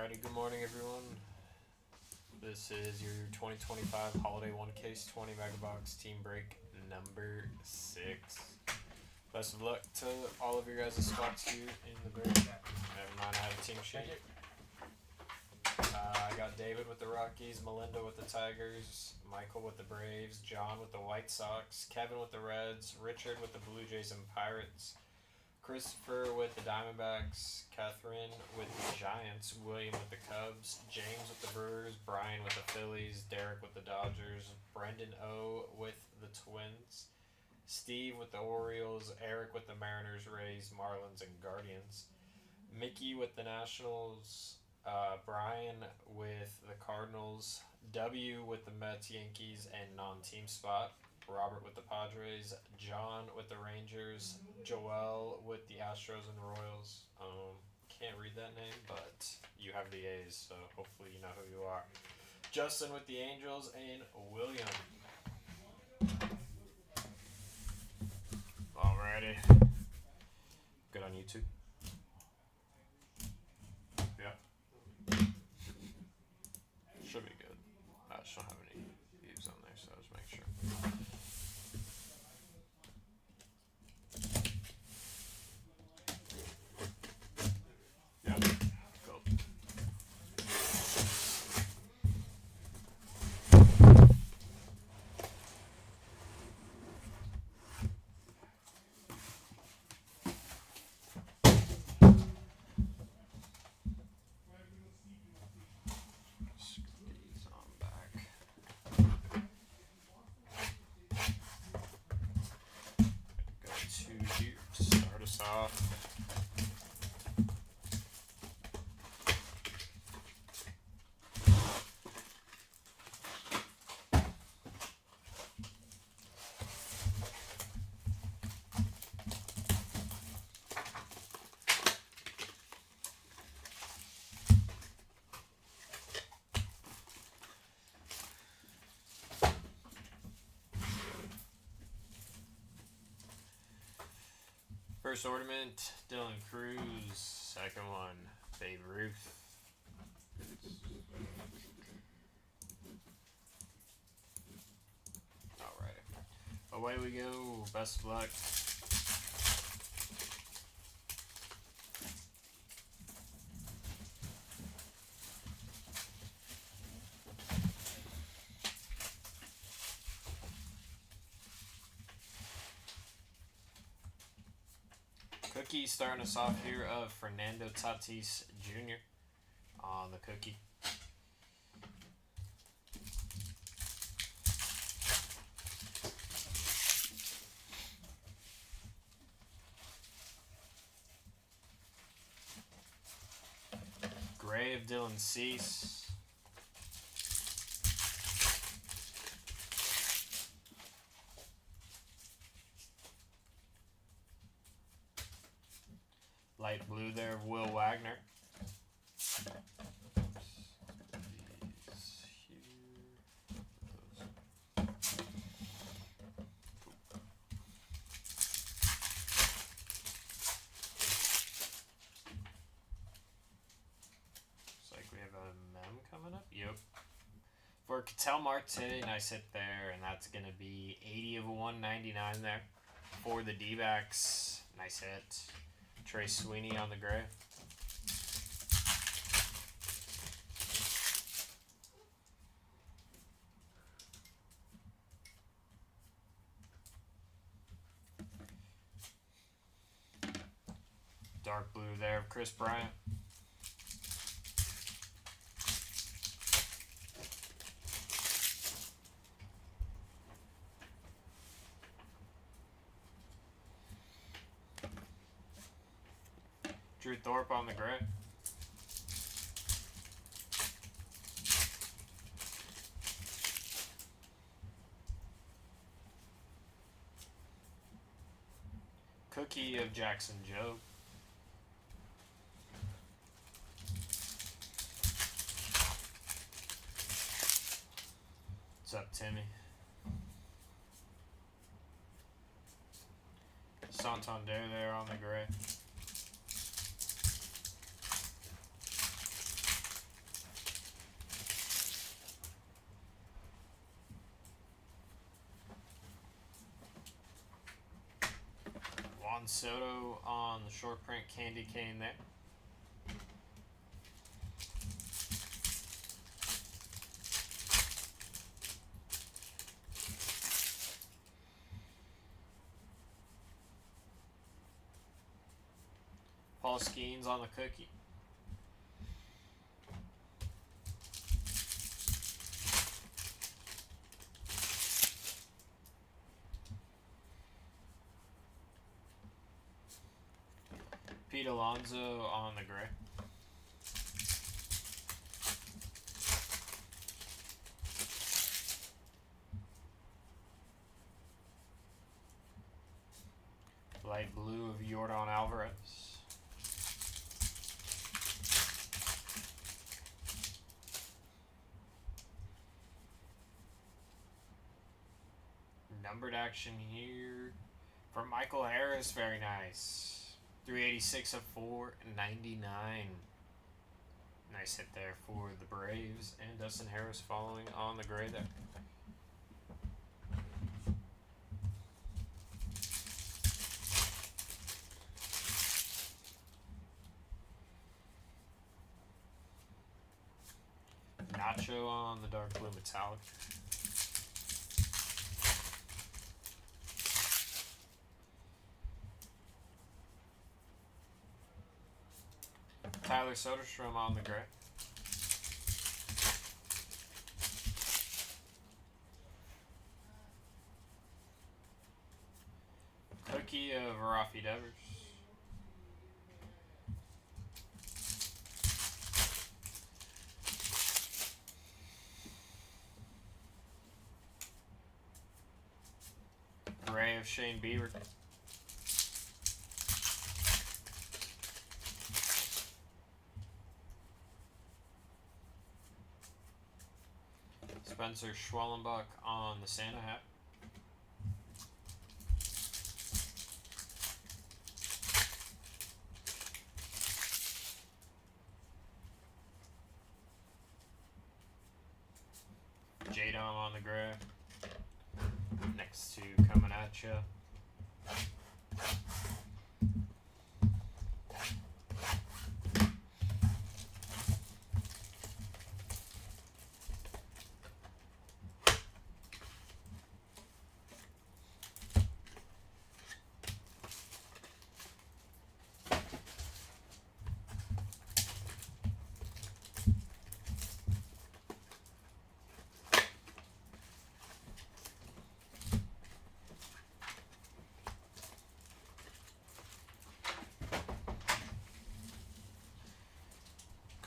Alrighty, good morning everyone. This is your 2025 Holiday 1 Case 20 Megabox Team Break number 6. Best of luck to all of your guys' spots here in the break. Never mind, I have a team sheet. I got David with the Rockies, Melinda with the Tigers, Michael with the Braves, John with the White Sox, Kevin with the Reds, Richard with the Blue Jays and Pirates, Christopher with the Diamondbacks, Catherine with the Giants, William with the Cubs, James with the Brewers, Brian with the Phillies, Derek with the Dodgers, Brendan O with the Twins, Steve with the Orioles, Eric with the Mariners, Rays, Marlins, and Guardians, Mickey with the Nationals, Brian with the Cardinals, W with the Mets, Yankees, and non-team spot, Robert with the Padres, John with the Rangers, Joel with the Astros and the Royals. Can't read that name, but you have the A's, so hopefully you know who you are. Justin with the Angels, and William. Alrighty. Good on YouTube. Yeah. Should be good. I just don't have any views on there, so I'll just make sure. Yeah. Cool. These on back. Go to here to start us off. First ornament, Dylan Cruz. Second one, Babe Ruth. Alright. Away we go. Best of luck. Cookie starting us off here of Fernando Tatis Jr. on the cookie. Gray of Dylan Cease. Light blue there of Will Wagner. Looks like we have a mem coming up. Yep. For Ketel Marte, nice hit there, and that's going to be 80 of 199 there. For the D-backs, nice hit. Trey Sweeney on the gray. Dark blue there of Chris Bryant. Drew Thorpe on the gray. Cookie of Jackson Joe. What's up, Timmy? Santander there on the gray. Juan Soto on the short print candy cane there. Paul Skeens on the cookie. Pete Alonso on the gray. Light blue of Yordan Alvarez. Numbered action here for Michael Harris. Very nice. 386 of 499. Nice hit there for the Braves. And Dustin Harris following on the gray there. Nacho on the dark blue metallic. Tyler Soderstrom on the gray. Cookie of Rafi Devers. Gray of Shane Bieber. Spencer Schwellenbach on the Santa hat. J-Dom on the gray. Next two coming at you.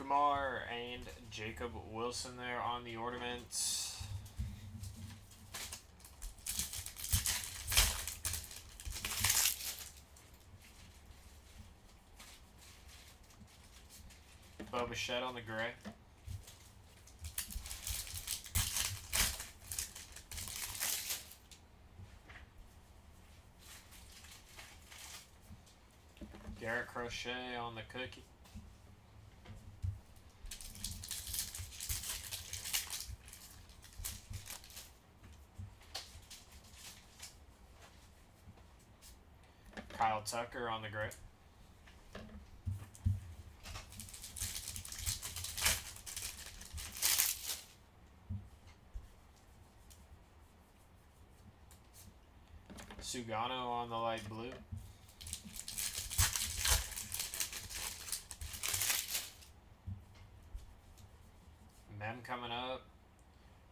Kumar and Jacob Wilson there on the ornaments. Bo Bichette on the gray. Garrett Crochet on the cookie. Kyle Tucker on the gray. Sugano on the light blue. Mem coming up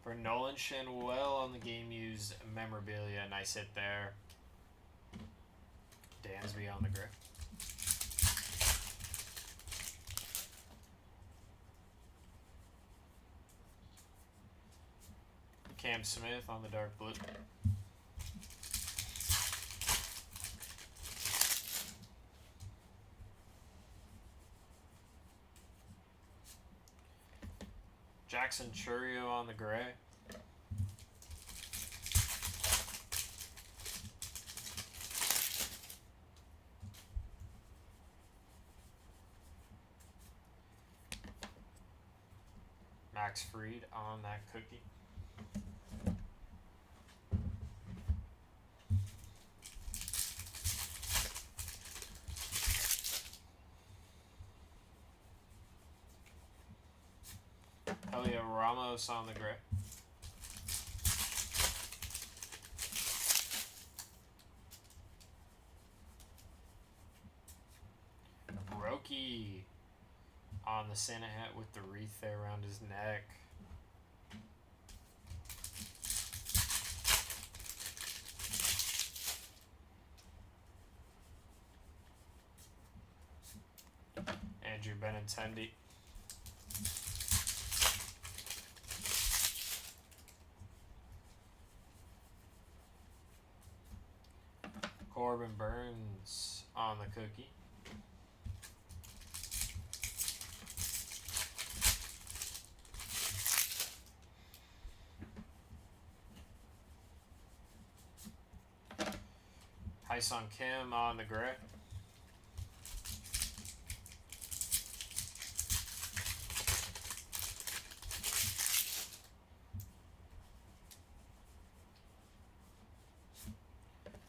for Nolan Shanwell on the game used memorabilia. Nice hit there. Dansby on the gray. Cam Smith on the dark blue. Jackson Churio on the gray. Max Fried on that cookie. Heliot Ramos on the gray. Roki on the Santa hat with the wreath there around his neck. Andrew Benintendi. Corbin Burns on the cookie. Hyesung Kim on the gray.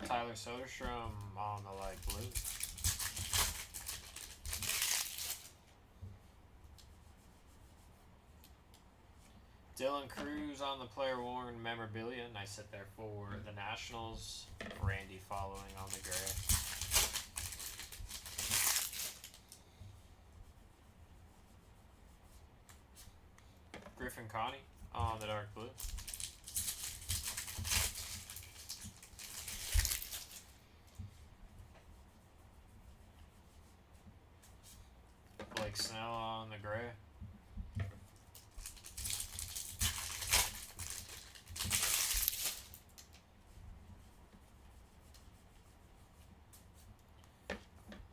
Tyler Soderstrom on the light blue. Dylan Cruz on the player worn memorabilia. Nice hit there for the Nationals. Randy following on the gray. Griffin Connie on the dark blue. Blake Snell on the gray.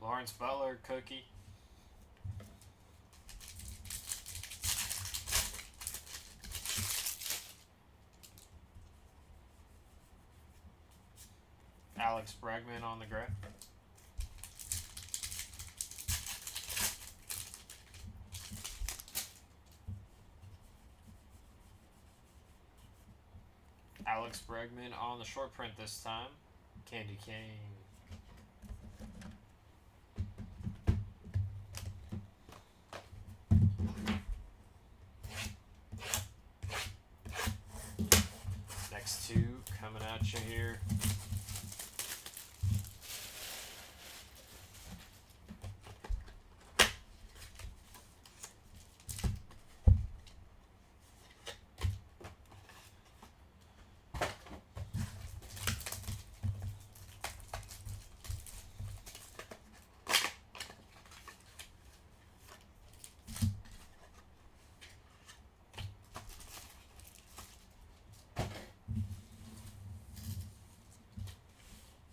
Lawrence Butler cookie. Alex Bregman on the gray. Alex Bregman on the short print this time. Candy Cane. Next two coming at you here.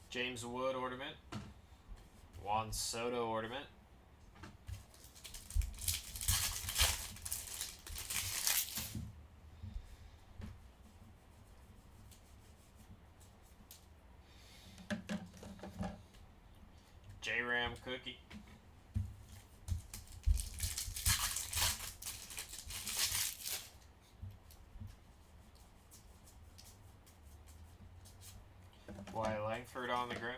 James Wood ornament. Juan Soto ornament. J-Ram cookie. Wyatt Langford on the gray.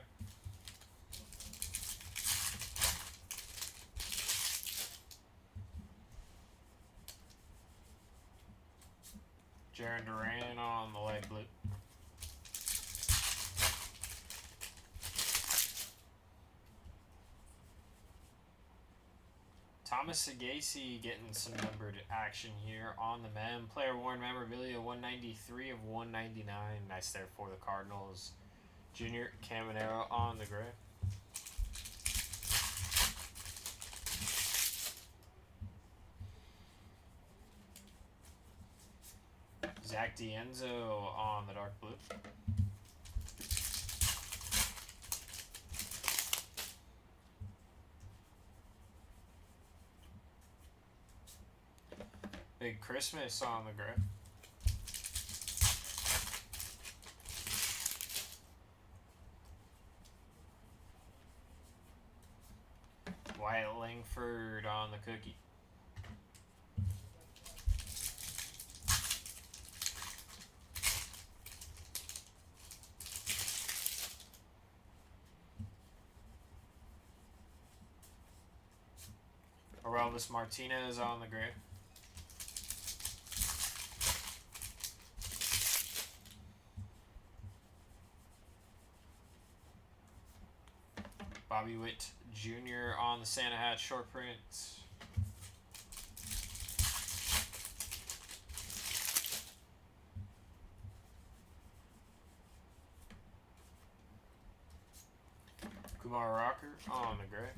Jarren Duran on the light blue. Thomas Sagasi getting some numbered action here on the mem. Player worn memorabilia 193 of 199. Nice there for the Cardinals. Junior Caminero on the gray. Zach D'Enzo on the dark blue. Big Christmas on the gray. Wyatt Langford on the cookie. Orelvis Martinez on the gray. Bobby Witt Jr. on the Santa Hat short print. Kumar Rocker on the gray.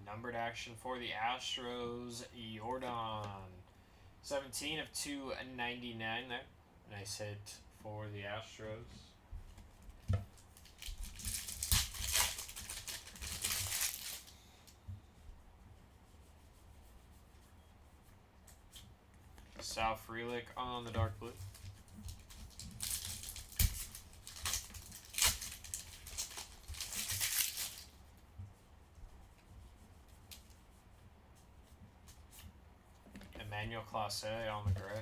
Numbered action for the Astros, Jordan. 17 of 299 there. Nice hit for the Astros. Sal Frelick on the dark blue. Emmanuel Clase on the gray.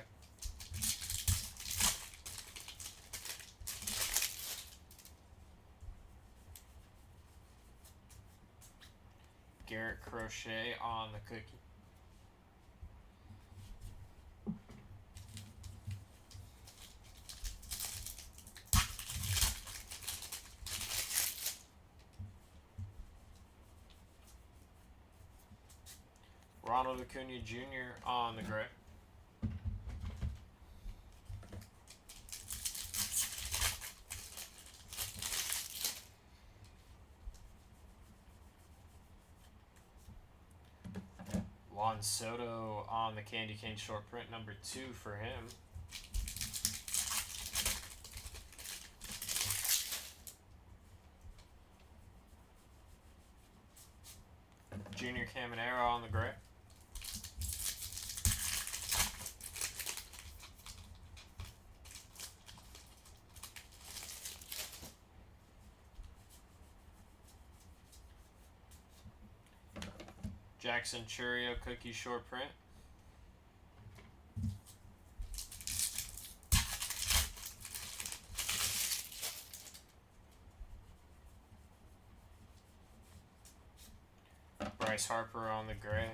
Garrett Crochet on the cookie. Ronald Acuna Jr. on the gray. Juan Soto on the candy cane short print, number 2 for him. Junior Caminero on the gray. Jackson Churio cookie short print. Bryce Harper on the gray.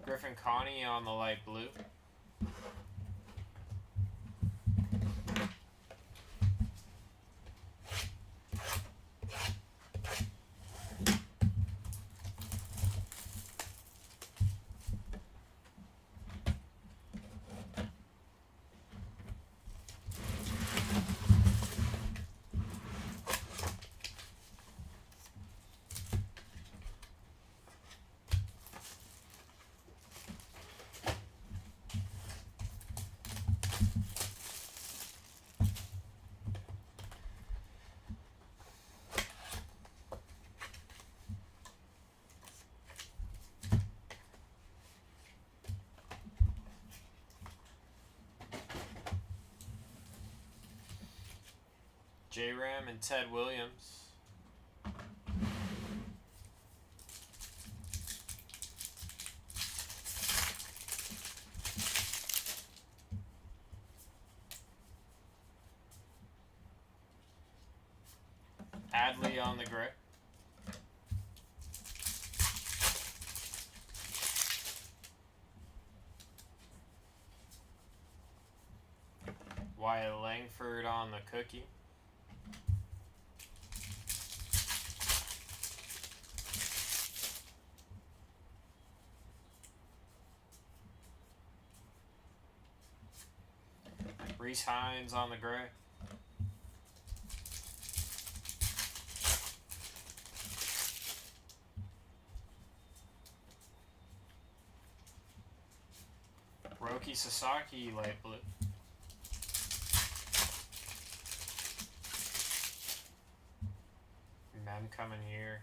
Griffin Connie on the light blue. J-Ram and Ted Williams. Adley on the gray. Wyatt Langford on the cookie. Reese Hines on the gray. Roki Sasaki light blue. Mem coming here.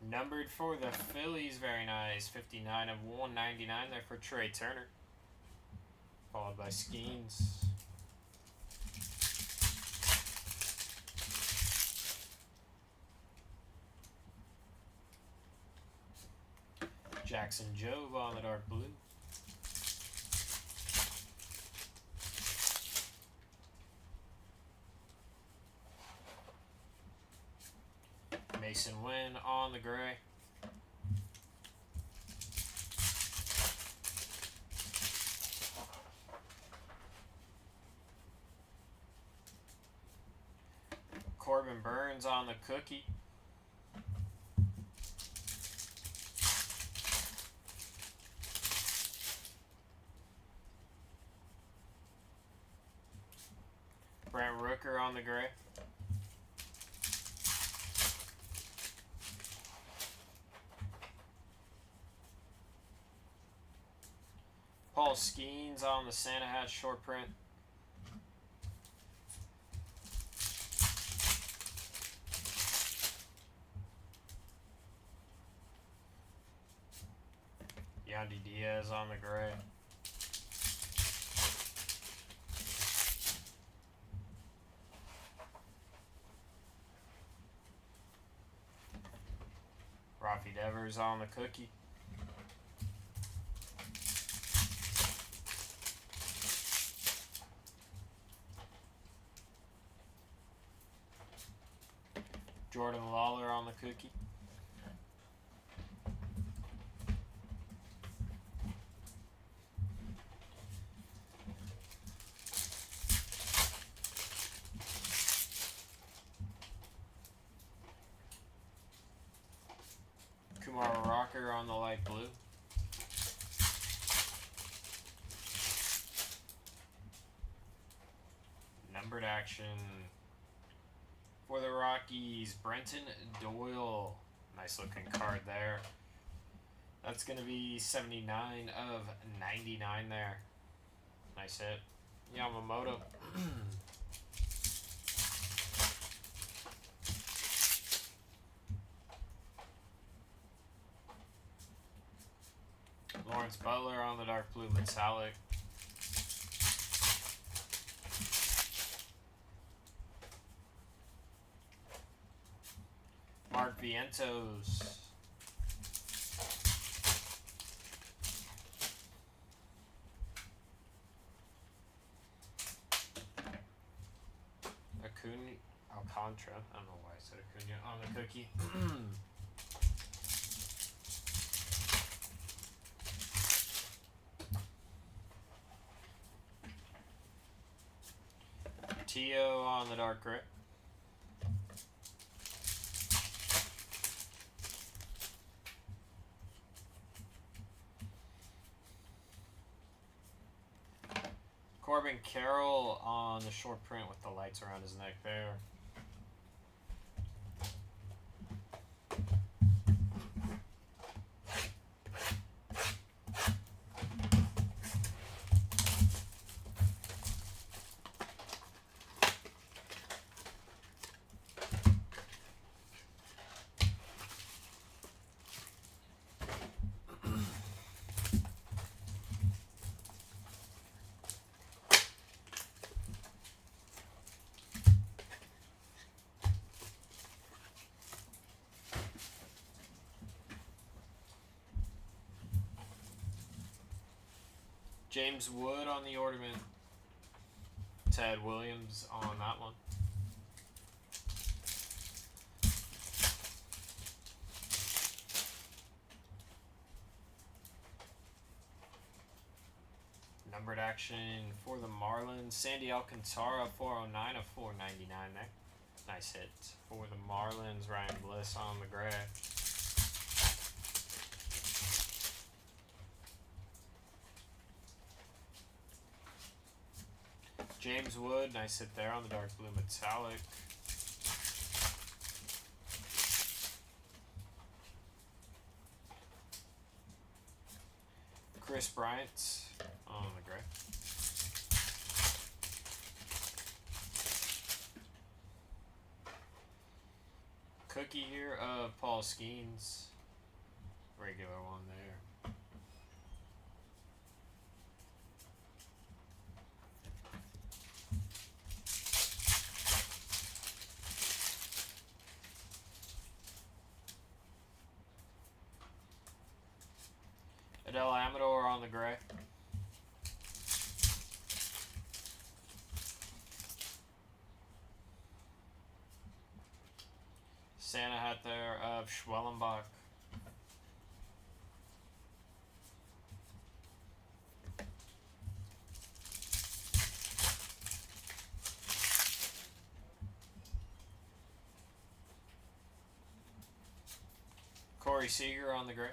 Numbered for the Phillies, very nice. 59 of 199 there for Trey Turner. Followed by Skeens. Jackson Jobe on the dark blue. Mason Wynn on the gray. Corbin Burns on the cookie. Brent Rooker on the gray. Paul Skeens on the Santa Hat short print. Yandy Diaz on the gray. Rafi Devers on the cookie. Jordan Lawler on the cookie. Kumar Rocker on the light blue. Numbered action for the Rockies, Brenton Doyle. Nice looking card there. That's going to be 79 of 99 there. Nice hit. Yamamoto. Lawrence Butler on the dark blue metallic. Mark Vientos. Alcantara. I don't know why I said Acuna on the cookie. Tio on the dark gray. Corbin Carroll on the short print with the lights around his neck there. James Wood on the ornament. Ted Williams on that one. Numbered action for the Marlins. Sandy Alcantara, 409 of 499 there. Nice hit for the Marlins. Ryan Bliss on the gray. James Wood, nice hit there on the dark blue metallic. Chris Bryant on the gray. Cookie here of Paul Skeens. Regular one there. Adele Amador on the gray. Santa hat there of Schwellenbach. Corey Seager on the gray.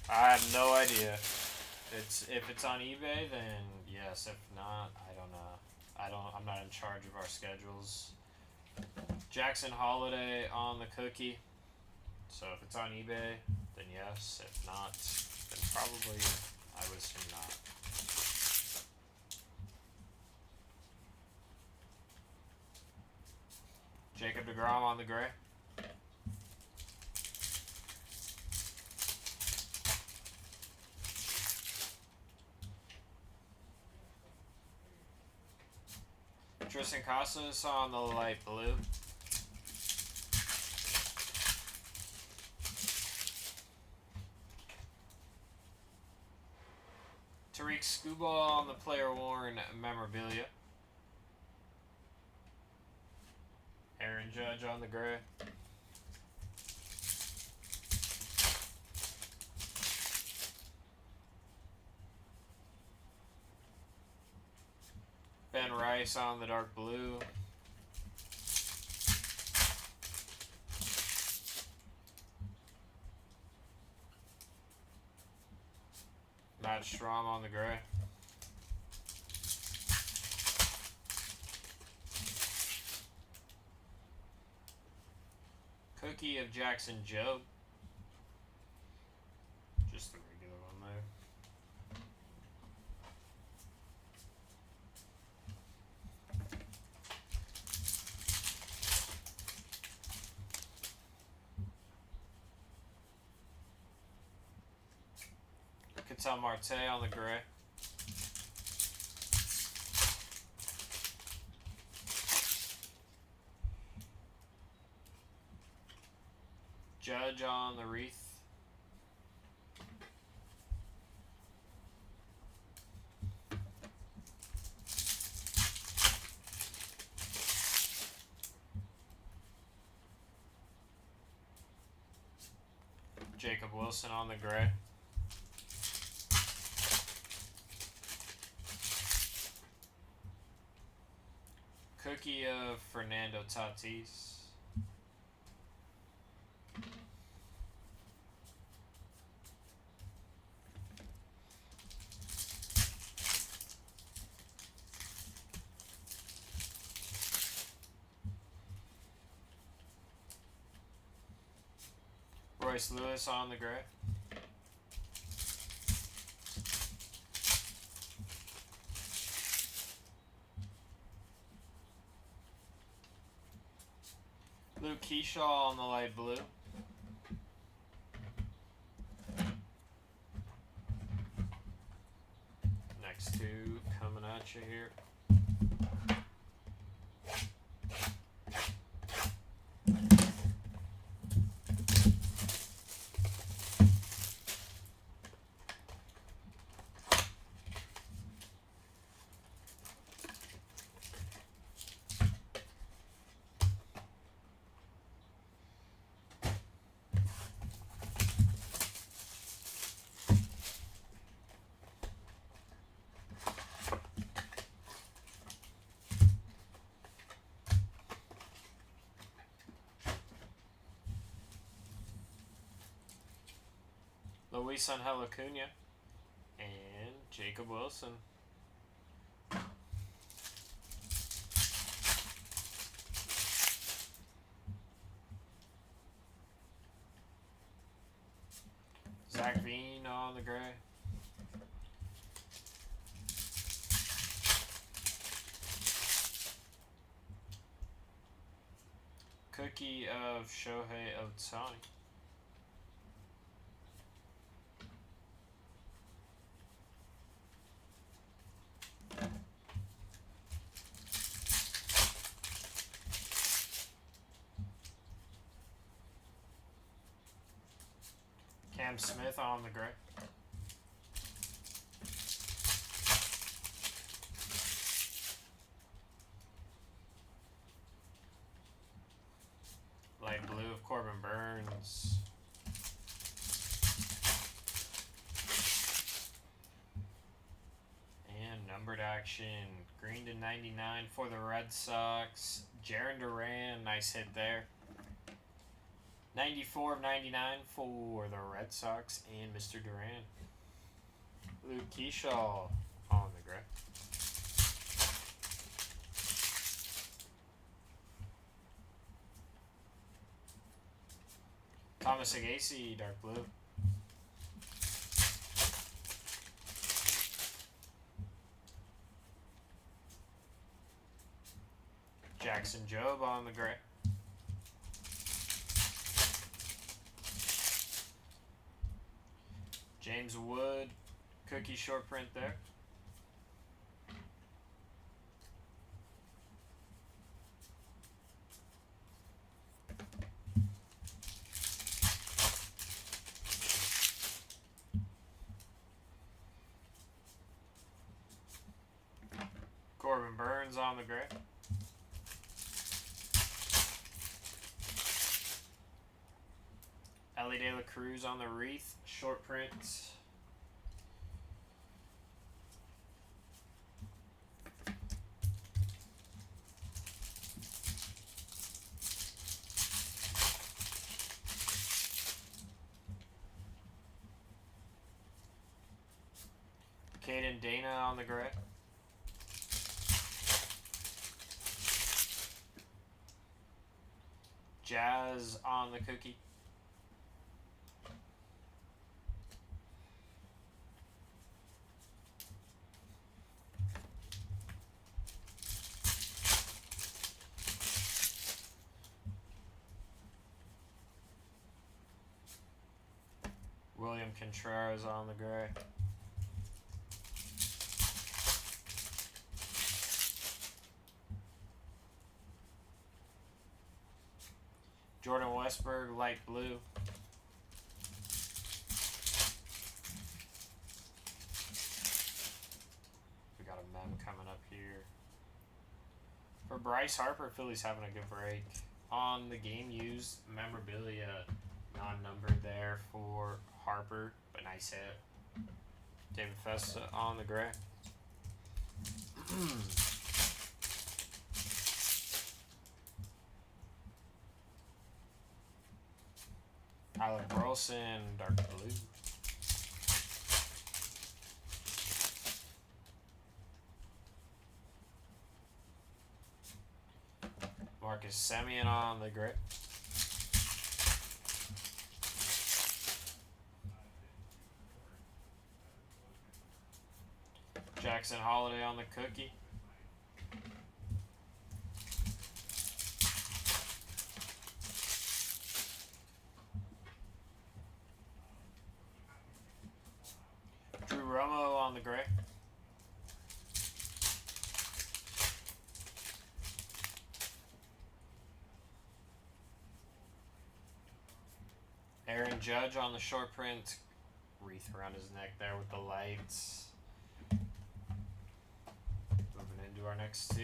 I have no idea. If it's on eBay, then yes. If not, I don't know. I'm not in charge of our schedules. Jackson Holiday on the cookie. So if it's on eBay, then yes. If not, then probably I would assume not. Jacob deGrom on the gray. Tristan Casas on the light blue. Tariq Skubal on the player worn memorabilia. Aaron Judge on the gray. Ben Rice on the dark blue. Matt Strom on the gray. Cookie of Jackson Joe. Just the regular one there. Ketel Marte on the gray. Judge on the wreath. Jacob Wilson on the gray. Cookie of Fernando Tatis. Royce Lewis on the gray. Luke Keyshaw on the light blue. Next two coming at you here. Luis Angel Acuna and Jacob Wilson. Zach Veen on the gray. Cookie of Shohei Ohtani. Cam Smith on the gray. action. Green to 99 for the Red Sox. Jarren Duran, nice hit there. 94 of 99 for the Red Sox and Mr. Duran. Luke Keyshaw on the gray. Thomas Agassi, dark blue. Jackson Jobe on the gray. James Wood, cookie short print there. Corbin Burns on the gray. Ellie De La Cruz on the wreath, short print. Caden Dana on the gray. Jazz on the cookie. William Contreras on the gray. Jordan Westberg, light blue. We got a mem coming up here. For Bryce Harper, Philly's having a good break. On the game used memorabilia, non-numbered there for Harper, but nice hit. David Festa on the gray. Tyler Burleson, dark blue. Marcus Semien on the gray. Jackson Holiday on the cookie. Drew Romo on the gray. Aaron Judge on the short print. Wreath around his neck there with the lights. Moving into our next two.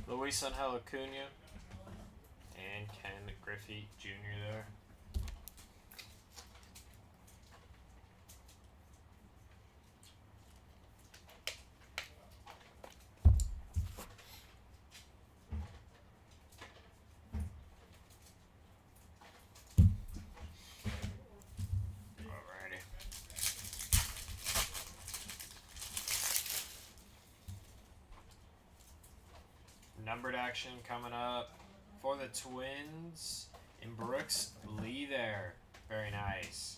Luis Angel Acuna and Ken Griffey Jr. there. Numbered action coming up for the Twins in Brooks Lee there. Very nice.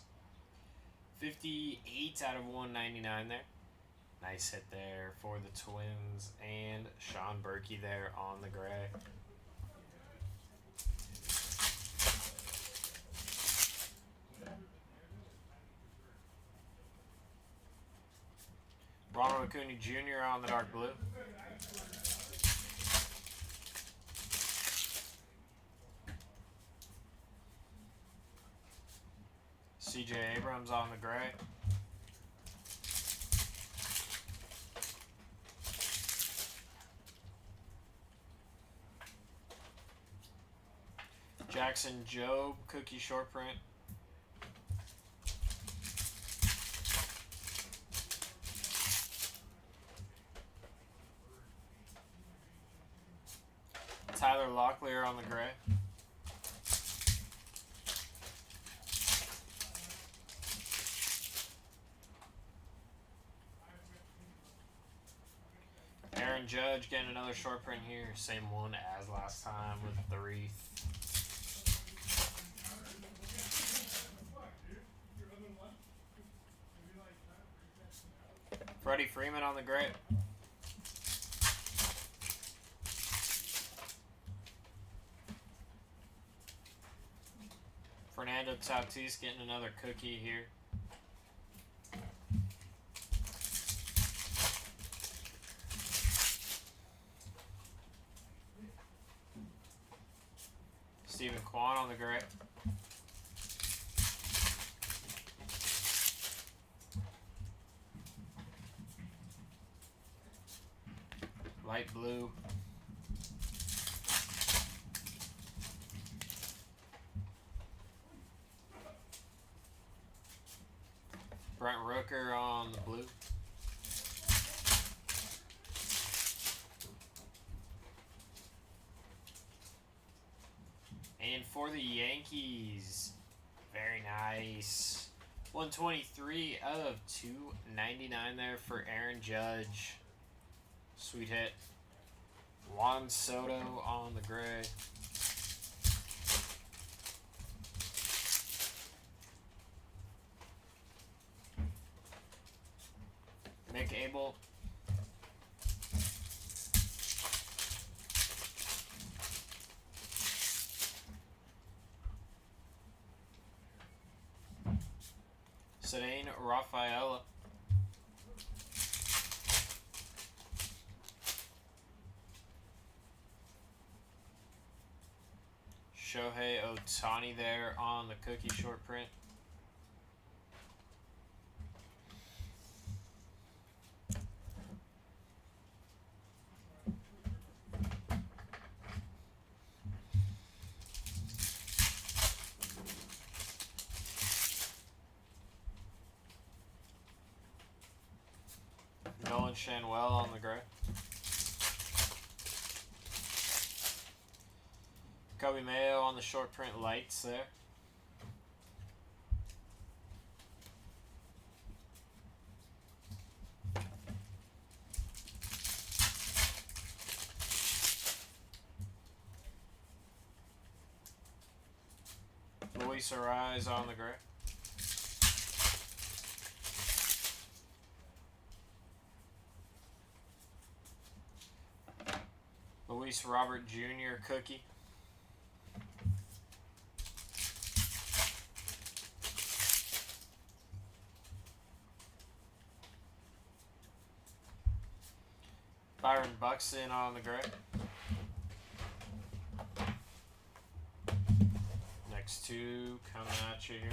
58 out of 199 there. Nice hit there for the Twins. And Sean Berkey there on the gray. Ronald Acuna Jr. on the dark blue. CJ Abrams on the gray. Jackson Jobe, cookie short print. Tyler Locklear on the gray. Aaron Judge getting another short print here. Same one as last time with the wreath. Freddie Freeman on the gray. Fernando Tatis getting another cookie here. Stephen Kwan on the gray. Light blue. Brent Rooker on the blue. And for the Yankees, very nice. 123 out of 299 there for Aaron Judge. Sweet hit. Juan Soto on the gray. Nick Abel. Cedane Rafaela. Shohei Ohtani there on the cookie short print. Nolan Shanwell on the gray. Kobe Mayo on the short print lights there. Luis Ariz on the gray. Luis Robert Jr. cookie. Byron Buxton on the gray. Next two coming at you here.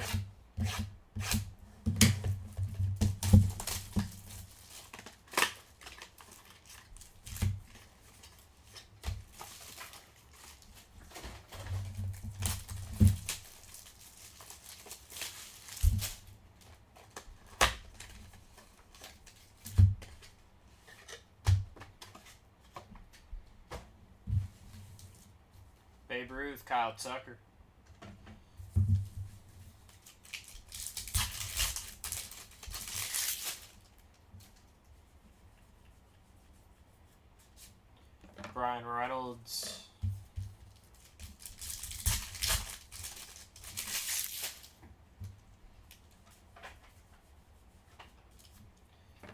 Babe Ruth, Kyle Tucker. Brian Reynolds.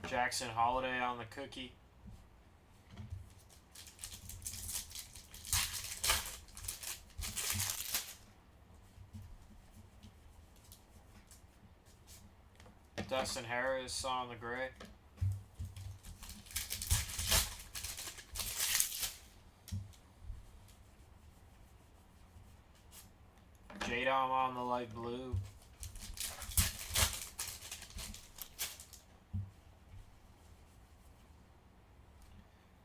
Jackson Holiday on the cookie. Dustin Harris on the gray. J-Dom on the light blue.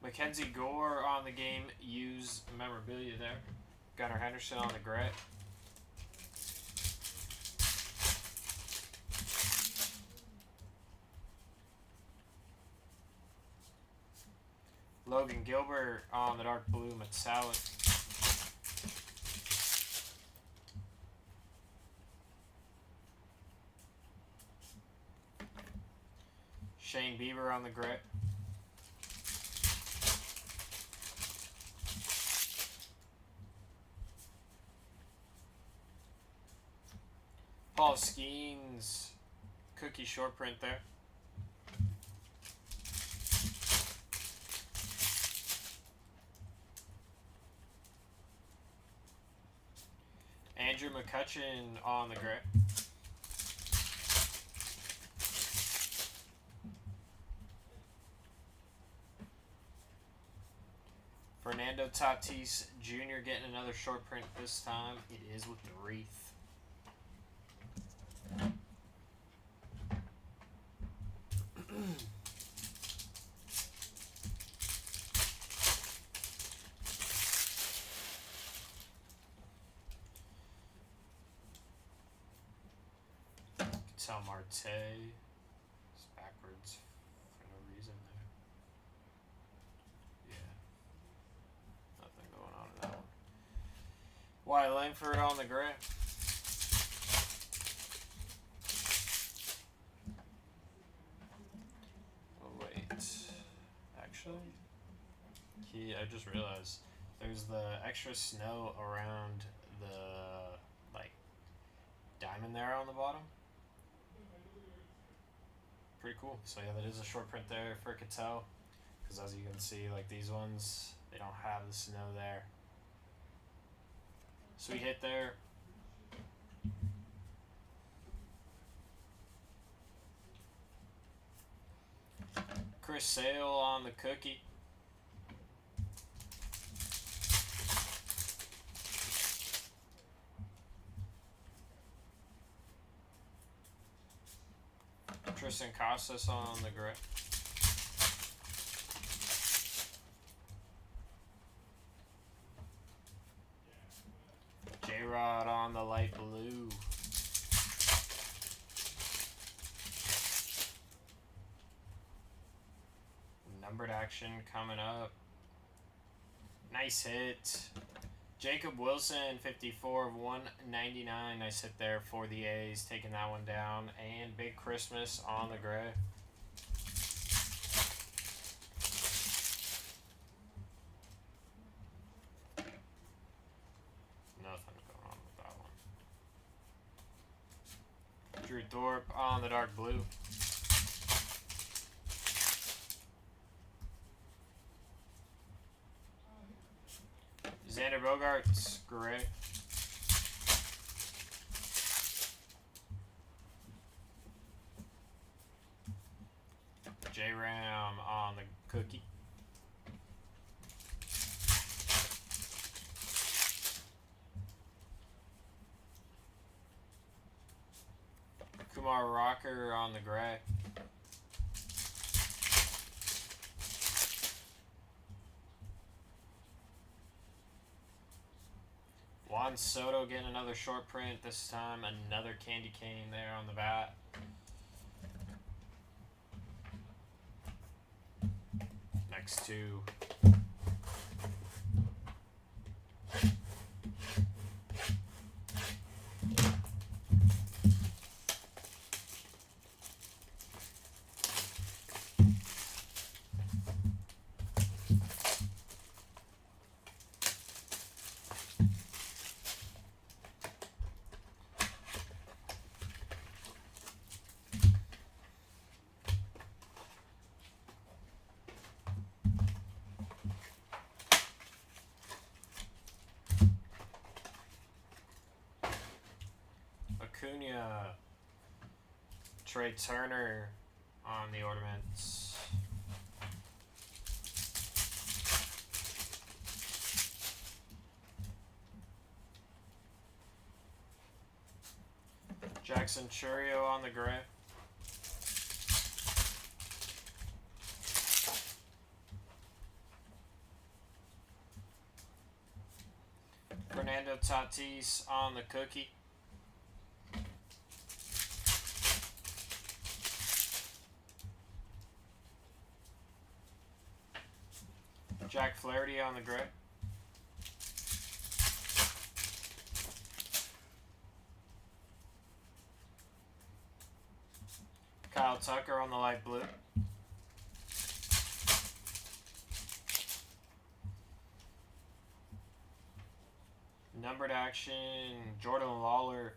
Mackenzie Gore on the game used memorabilia there. Gunnar Henderson on the gray. Logan Gilbert on the dark blue metallic. Shane Bieber on the gray. Paul Skeens cookie short print there. Andrew McCutcheon on the gray. Fernando Tatis Jr. getting another short print this time. It is with the wreath. Tell Marte is backwards for no reason there. Yeah. Nothing going on in that one. Wyatt Langford on the gray. Oh wait. Actually, I just realized there's the extra snow around the diamond there on the bottom. Pretty cool. So yeah, that is a short print there for Cattell, because as you can see, these ones, they don't have the snow there. Sweet hit there. Chris Sale on the cookie. Tristan Casas on the gray. J-Rod on the light blue. Numbered action coming up. Nice hit. Jacob Wilson, 54 of 199. Nice hit there for the A's, taking that one down. And Big Christmas on the gray. Nothing going on with that one. Drew Thorpe on the dark blue. Xander Bogaerts, gray. J-Ram on the cookie. Kumar Rocker on the gray. Juan Soto getting another short print, this time another candy cane there on the bat. Next two. Acuna. Trey Turner on the ornaments. Jackson Chourio on the gray. Fernando Tatis on the cookie. Jack Flaherty on the gray. Kyle Tucker on the light blue. Numbered action, Jordan Lawler,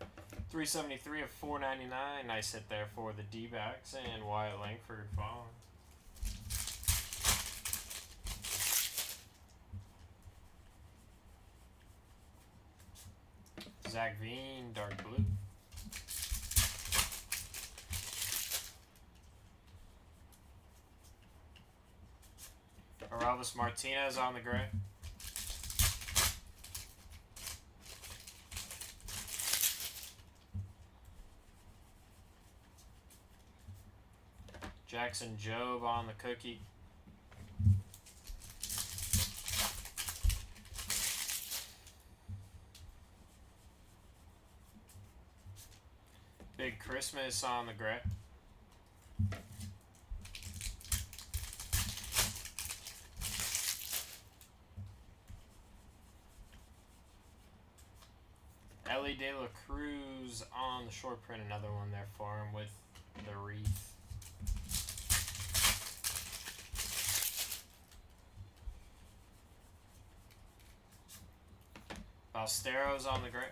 373 of 499. Nice hit there for the D-backs, and Wyatt Langford following. Zach Veen, dark blue. Aroldis Martinez on the gray. Jackson Jobe on the cookie. Big Christmas on the gray. Ellie De La Cruz on the short print. Another one there for him with the wreath. Balsteros on the gray.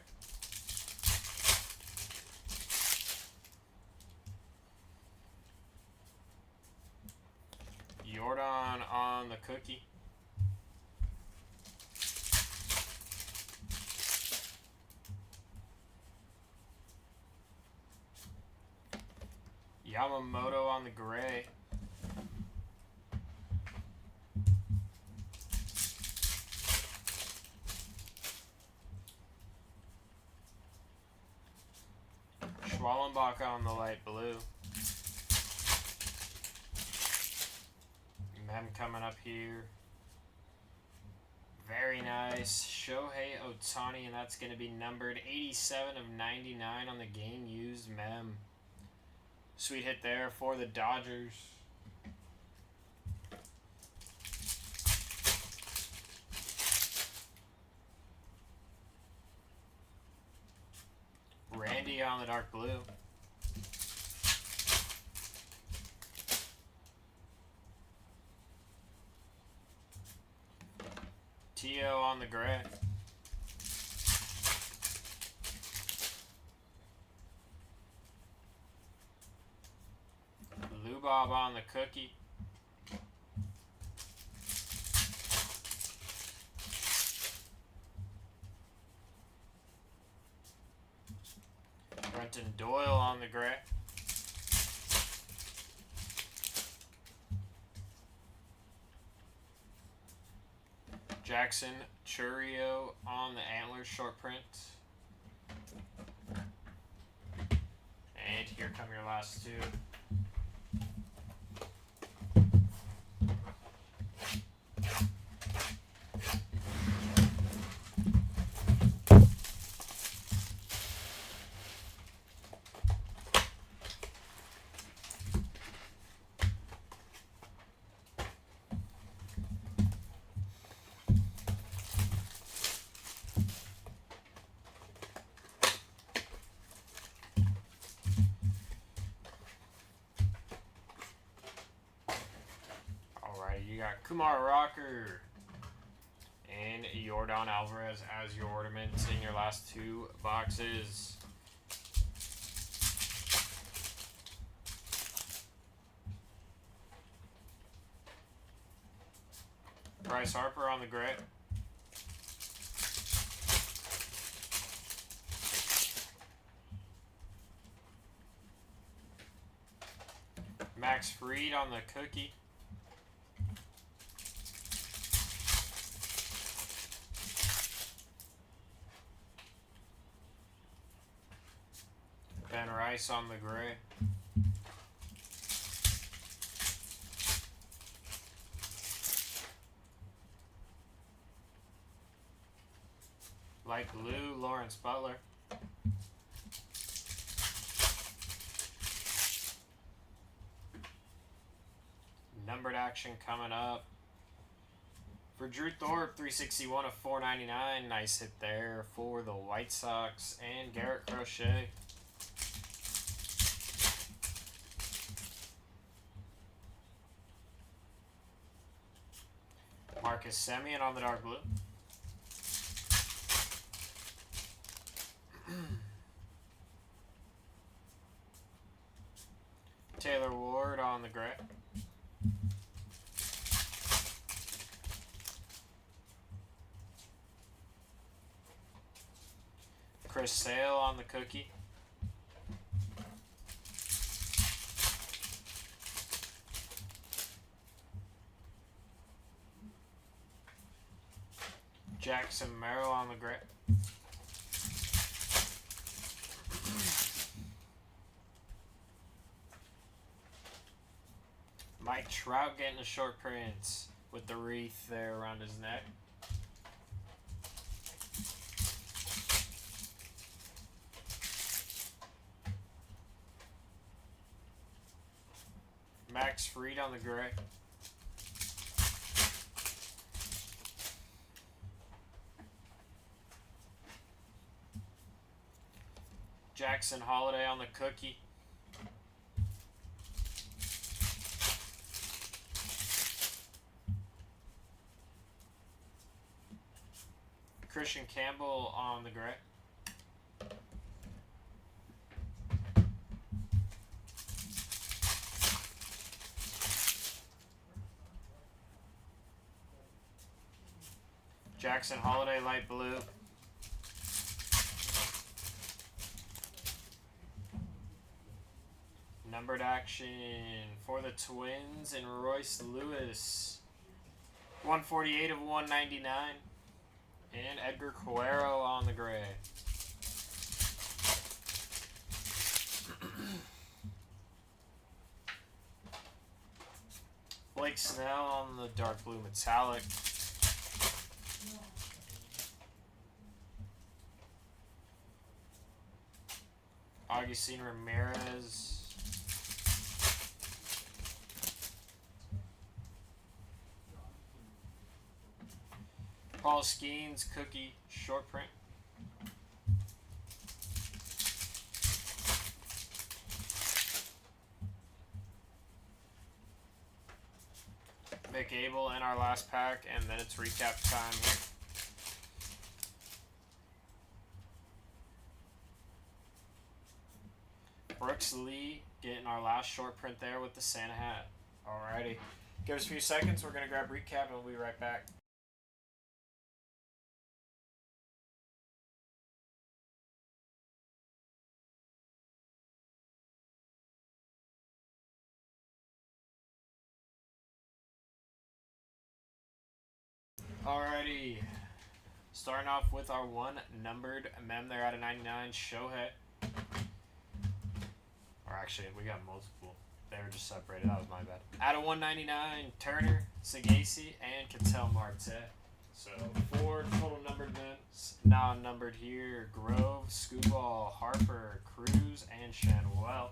Jordan on the cookie. Yamamoto on the gray. Schwallenbach on the light blue. Mem coming up here. Very nice. Shohei Ohtani, and that's going to be numbered 87 of 99 on the game used Mem. Sweet hit there for the Dodgers. Randy on the dark blue. Tio on the gray. Lubob on the cookie. Brenton Doyle on the gray. Jackson Chourio on the Antlers short print. And here come your last two. You got Kumar Rocker and Yordan Alvarez as your ornaments in your last two boxes. Bryce Harper on the gray. Max Fried on the cookie. Ben Rice on the gray. Light blue, Lawrence Butler. Numbered action coming up. For Drew Thorpe, 361 of 499. Nice hit there for the White Sox. And Garrett Crochet. Marcus Semien on the dark blue. Taylor Ward on the gray. Chris Sale on the cookie. Jackson Merrill on the gray. Mike Trout getting a short print with the wreath there around his neck. Max Fried on the gray. Jackson Holiday on the cookie. Christian Campbell on the gray. Jackson Holiday light blue. Numbered action for the Twins and Royce Lewis. 148 of 199. And Edgar Cuero on the gray. Blake Snell on the dark blue metallic. Augustine Ramirez. Paul Skeens cookie short print. Vic Abel in our last pack, and then it's recap time here. Brooks Lee getting our last short print there with the Santa hat. Alrighty. Give us a few seconds. We're going to grab recap and we'll be right back. Alrighty. Starting off with our one numbered mem there out of 99, Shohei. Or actually, we got multiple. They were just separated. That was my bad. Out of 199, Turner, Sagasi, and Ketel Marte. So 4 total numbered mems. Non-numbered here, Grove, Scooball, Harper, Cruz, and Shanwell.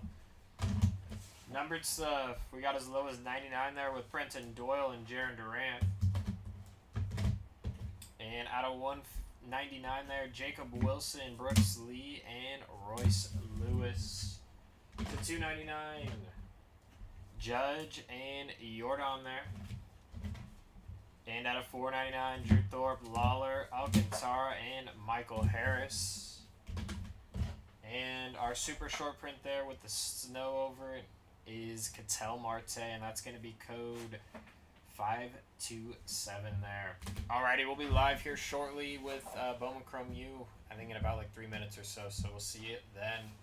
Numbered stuff, we got as low as 99 there with Brenton Doyle and Jaron Durant. And out of 199 there, Jacob Wilson, Brooks Lee, and Royce Lewis. To 299, Judge and Jordan there. And out of 499, Drew Thorpe, Lawler, Alcantara, and Michael Harris. And our super short print there with the snow over it is Ketel Marte, and that's going to be code 527 there. Alrighty, we'll be live here shortly with Bowman Chrome U, I think in about like 3 minutes or so, so we'll see you then.